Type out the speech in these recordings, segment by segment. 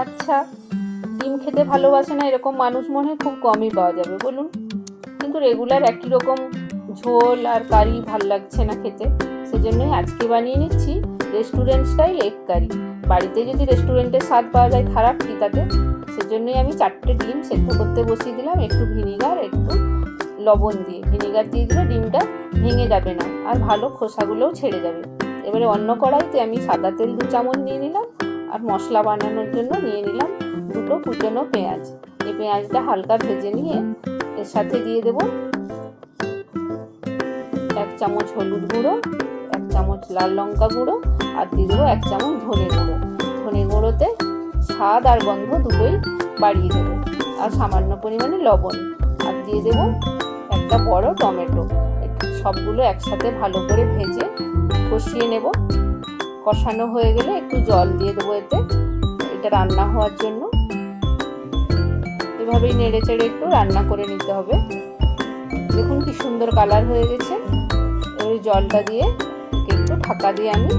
আচ্ছা, ডিম খেতে ভালোবাসে না এরকম মানুষ মনে হয় খুব কমই পাওয়া যাবে বলুন। কিন্তু রেগুলার একই রকম ঝোল আর কারি ভাল লাগছে না খেতে, সেজন্যই আজকে বানিয়ে নিচ্ছি রেস্টুরেন্ট স্টাইল এগ কারি। বাড়িতে যদি রেস্টুরেন্টের স্বাদ পাওয়া যায় খারাপ কি তাতে? সেজন্যই আমি 4টে ডিম সেদ্ধ করতে বসিয়ে দিলাম, একটু ভিনিগার একটু লবণ দিয়ে। ভিনিগার দিয়ে দিলে ডিমটা ভেঙে যাবে না আর ভালো খোসাগুলোও ছেড়ে যাবে। এবারে অন্য কড়াইতে আমি সাদা তেল 2 চামচ নিয়ে নিলাম আর মশলা বানানোর জন্য নিয়ে নিলাম 2টো কুচনো পেঁয়াজ। এই পেঁয়াজটা হালকা ভেজে নিয়ে এর সাথে দিয়ে দেব 1 চামচ হলুদ গুঁড়ো, 1 চামচ লাল লঙ্কা গুঁড়ো আর দিয়ে দেবো 1 চামচ ধনে গুঁড়ো। ধনে গুঁড়োতে স্বাদ আর গন্ধ দুটোই বাড়িয়ে দেবো। আর সামান্য পরিমাণে লবণ আর দিয়ে দেবো একটা বড় টমেটো। সবগুলো একসাথে ভালো করে ভেজে কষিয়ে নেব। কষানো হয়ে গেলে একটু জল দিয়ে দেবো এটা রান্না হওয়ার জন্য। এভাবেই নেড়ে চেড়ে একটু রান্না করে নিতে হবে। দেখুন কি সুন্দর কালার হয়ে গেছে। এবার জলটা দিয়ে একটু ঢাকা দিয়ে আমি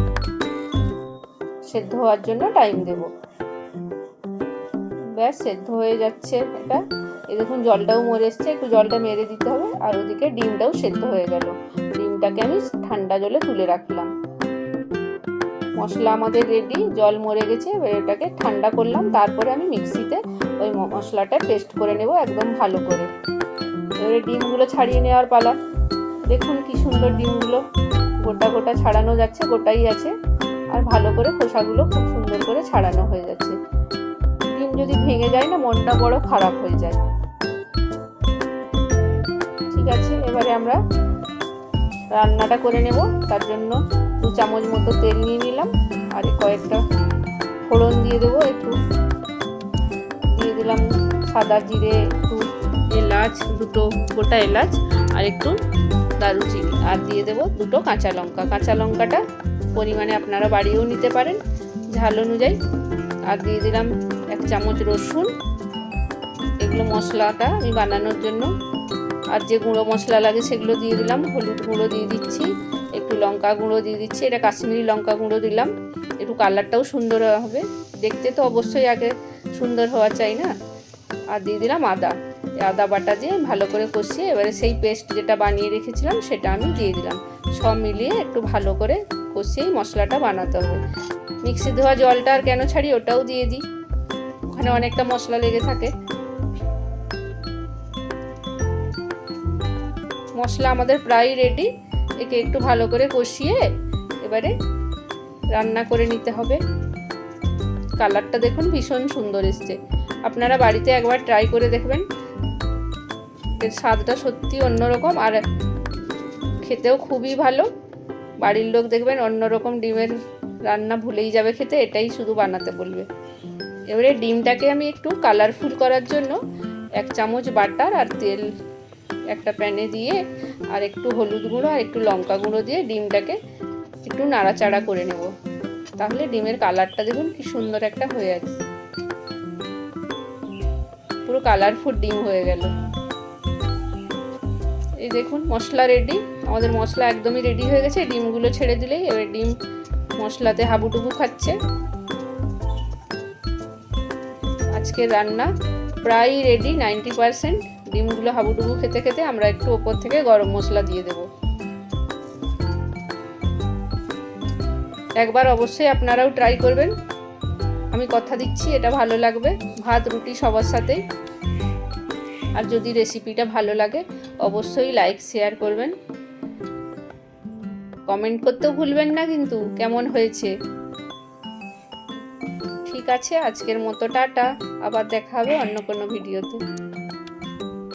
সেদ্ধ হওয়ার জন্য টাইম দেব। ব্যাস সেদ্ধ হয়ে যাচ্ছে এটা। এই দেখুন জলটাও মরে এসছে, একটু জলটা মেরে দিতে হবে। আর ওদিকে ডিমটাও সেদ্ধ হয়ে গেল। ডিমটাকে আমি ঠান্ডা জলে তুলে রাখলাম। মশলা আমাদের রেডি, জল মরে গেছে। এবার এটাকে ঠান্ডা করলাম, তারপরে আমি মিক্সিতে ওই মশলাটা পেস্ট করে নেব একদম ভালো করে। এবারে ডিমগুলো ছাড়িয়ে নেওয়ার পালা। দেখুন কি সুন্দর ডিমগুলো গোটা গোটা ছাড়ানো যাচ্ছে, গোটাই আছে। আর ভালো করে খোসাগুলো খুব সুন্দর করে ছাড়ানো হয়ে যাচ্ছে। ডিম যদি ভেঙে যায় না মনটা বড় খারাপ হয়ে যায়। ঠিক আছে, এবারে আমরা রান্নাটা করে নেব। তার জন্য 2 চামচ মতো তেল নিয়ে নিলাম আর কয়েকটা ফোড়ন দিয়ে দেবো। একটু দিয়ে দিলাম সাদা জিরে, একটু এলাচ, 2টো গোটা এলাচ আর একটু দারুচিনি আর দিয়ে দেবো 2টো কাঁচা লঙ্কা। কাঁচা লঙ্কাটা পরিমাণে আপনারা বাড়িয়েও নিতে পারেন ঝাল অনুযায়ী। আর দিয়ে দিলাম 1 চামচ রসুন। এগুলো মশলাটা আমি বানানোর জন্য। আর যে গুঁড়ো মশলা লাগে সেগুলো দিয়ে দিলাম। হলুদ গুঁড়ো দিয়ে দিচ্ছি, একটু লঙ্কা গুঁড়ো দিয়ে দিচ্ছি। এটা কাশ্মীরি লঙ্কা গুঁড়ো দিলাম, একটু কালারটাও সুন্দর হবে। দেখতে তো অবশ্যই আগে সুন্দর হওয়া চাই না। আর দিয়ে দিলাম আদা। আদা বাটা দিয়ে ভালো করে কষিয়ে এবারে সেই পেস্ট যেটা বানিয়ে রেখেছিলাম সেটা আমি দিয়ে দিলাম। সব মিলিয়ে একটু ভালো করে কষিয়েই মশলাটা বানাতে হবে। মিক্সি ধোয়া জলটা আর কেন ছাড়ি, ওটাও দিয়ে দিই, ওখানে অনেকটা মশলা লেগে থাকে। মশলা আমাদের প্রায় রেডি। একে একটু ভালো করে কষিয়ে এবারে রান্না করে নিতে হবে। কালারটা দেখুন ভীষণ সুন্দর এসছে। আপনারা বাড়িতে একবার ট্রাই করে দেখবেন। এর স্বাদটা সত্যি অন্যরকম আর খেতেও খুবই ভালো। বাড়ির লোক দেখবেন অন্যরকম ডিমের রান্না ভুলেই যাবে খেতে, এটাই শুধু বানাতে বলবে। এবারে ডিমটাকে আমি একটু কালারফুল করার জন্য 1 চামচ বাটার আর তেল একটা প্যানে দিয়ে আর একটু হলুদ গুঁড়ো আর একটু লঙ্কা গুঁড়ো দিয়ে ডিমটাকে একটু নাড়াচাড়া করে নেব। তাহলে ডিমের কালারটা দেখুন কি সুন্দর একটা হয়ে আছে। পুরো কালারফুল ডিম হয়ে গেল। এই দেখুন মশলা রেডি। আমাদের মশলা একদমই রেডি হয়ে গেছে। ডিমগুলো ছেড়ে দিলেই এবার ডিম মশলাতে হাবুডুবু খাচ্ছে। আজকের রান্না প্রায় রেডি 90%। ডিমগুলো হাবুডুবু খেতে খেতে আমরা একটু ওপর থেকে গরম মশলা দিয়ে দেব। একবার অবশ্যই আপনারাও ট্রাই করবেন। আমি কথা দিচ্ছি এটা ভালো লাগবে ভাত রুটি সবার সাথেই। আর যদি রেসিপিটা ভালো লাগে অবশ্যই লাইক শেয়ার করবেন, কমেন্ট করতেও ভুলবেন না কিন্তু কেমন হয়েছে। ঠিক আছে, আজকের মতো টাটা। আবার দেখা হবে অন্য কোনো ভিডিওতে।